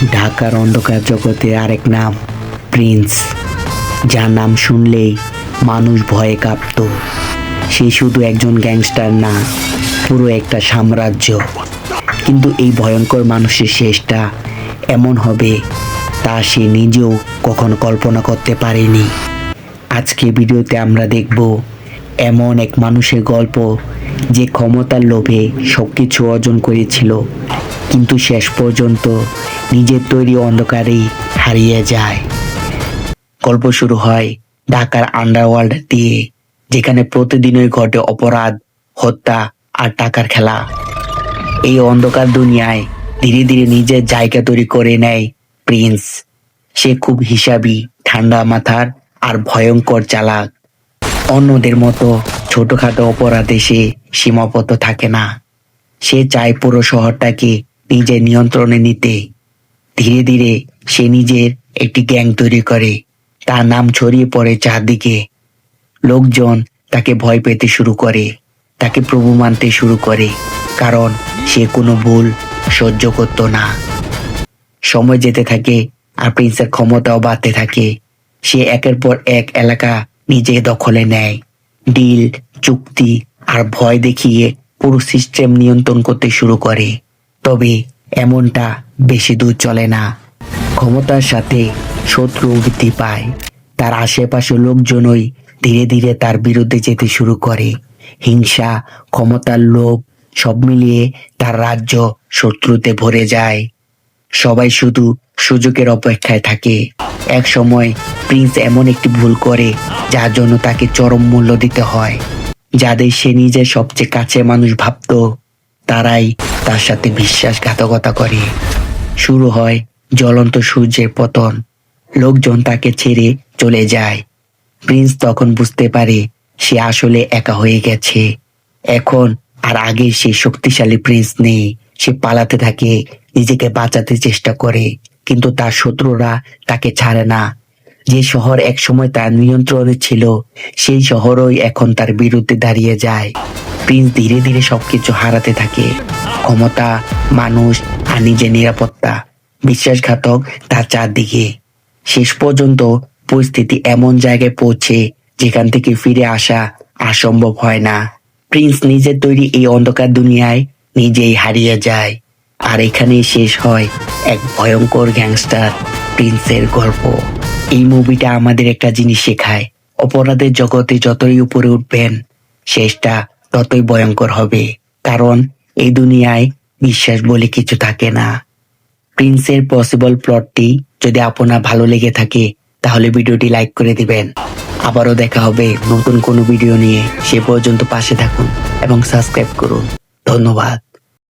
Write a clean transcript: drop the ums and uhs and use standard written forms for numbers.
ঢাকার অন্ধকার জগতে আরেক নাম প্রিন্স, যার নাম শুনলেই মানুষ ভয়ে কাঁপত। সে শুধু একজন গ্যাংস্টার না, পুরো একটা সাম্রাজ্য। কিন্তু এই ভয়ঙ্কর মানুষের শেষটা এমন হবে তা সে নিজেও কখনো কল্পনা করতে পারেনি। আজকে ভিডিওতে আমরা দেখব এমন এক মানুষের গল্প যে ক্ষমতার লোভে সবকিছু অর্জন করেছিল, কিন্তু শেষ পর্যন্ত নিজের তৈরি অন্ধকারেই হারিয়ে যায়। গল্প শুরু হয় ঢাকার আন্ডারওয়ার্ল্ড দিয়ে, যেখানে প্রতিদিনই ঘটে অপরাধ, হত্যা আর টাকার খেলা। এই অন্ধকার দুনিয়ায় ধীরে ধীরে নিজের জায়গা তৈরি করে নেয় প্রিন্স। সে খুব হিসাবি, ঠান্ডা মাথার আর ভয়ঙ্কর চালাক। অন্যদের মতো ছোটখাটো অপরাধে সে সীমাবদ্ধ থাকে না। সে চায় পুরো শহরটাকে নিজের নিয়ন্ত্রণে নিতে। ধীরে ধীরে সে নিজের একটি গ্যাং তৈরি করে। তার নাম ছড়িয়ে পড়ে চারদিকে। লোকজন তাকে ভয় পেতে শুরু করে, তাকে প্রভু মানতে শুরু করে, কারণ সে কোনো ভুল সহ্য করত না। সময় যেতে থাকে আর প্রিন্সের ক্ষমতাও বাড়তে থাকে। সে একের পর এক এলাকা নিজে দখলে নেয়। ডিল, চুক্তি আর ভয় দেখিয়ে পুরো সিস্টেম নিয়ন্ত্রণ করতে শুরু করে। তবে এমনটা বেশি দূর চলে না। ক্ষমতার সাথে শত্রু বৃদ্ধি পায়। তার আশেপাশের লোকজনই ধীরে ধীরে তার বিরুদ্ধে যেতে শুরু করে। হিংসা, ক্ষমতার লোভ সব মিলিয়ে তার রাজ্য শত্রুতে ভরে যায়। সবাই শুধু সুযোগের অপেক্ষায় থাকে। এক সময় প্রিন্স এমন একটি ভুল করে যার জন্য তাকে চরম মূল্য দিতে হয়। যাদের সে নিজের সবচেয়ে কাছের মানুষ ভাবত, তারাই তার সাথে বিশ্বাসঘাতকতা করে। শুরু হয় জ্বলন্ত সূর্যের পতন। লোকজন তাকে ছেড়ে চলে যায়। প্রিন্স তখন বুঝতে পারে সে আসলে একা হয়ে গেছে। এখন আর আগের সেই শক্তিশালী প্রিন্স নেই। সে পালাতে থাকে, নিজেকে বাঁচাতে চেষ্টা করে, কিন্তু তার শত্রুরা তাকে ছাড়ে না। যে শহর একসময় তার নিয়ন্ত্রণে ছিল, সেই শহরই এখন তার বিরুদ্ধে দাঁড়িয়ে যায়। প্রিন্স ধীরে ধীরে সবকিছু হারাতে থাকে, ক্ষমতা, মানুষ আর নিজের নিরাপত্তা। বিশ্বাসঘাতক তার চারদিকে। শেষ পর্যন্ত পরিস্থিতি এমন জায়গায় পৌঁছে যেখান থেকে ফিরে আসা আর সম্ভব হয় না। প্রিন্স নিজের তৈরি এই অন্ধকার দুনিয়ায় নিজেই হারিয়ে যায়। আর এখানেই শেষ হয় এক ভয়ঙ্কর গ্যাংস্টার প্রিন্সের গল্প। এই মুভিটা আমাদের একটা জিনিস শেখায়, অপরাধের জগতে যতই উপরে উঠবেন, শেষটা ততই ভয়ঙ্কর হবে। কারণ এই দুনিয়ায় বিশ্বাস বলে কিছু থাকে না। প্রিন্সের পসিবল প্লটটি যদি আপনার ভালো লেগে থাকে, তাহলে ভিডিওটি লাইক করে দিবেন। আবারও দেখা হবে নতুন কোনো ভিডিও নিয়ে। সে পর্যন্ত পাশে থাকুন এবং সাবস্ক্রাইব করুন। ধন্যবাদ।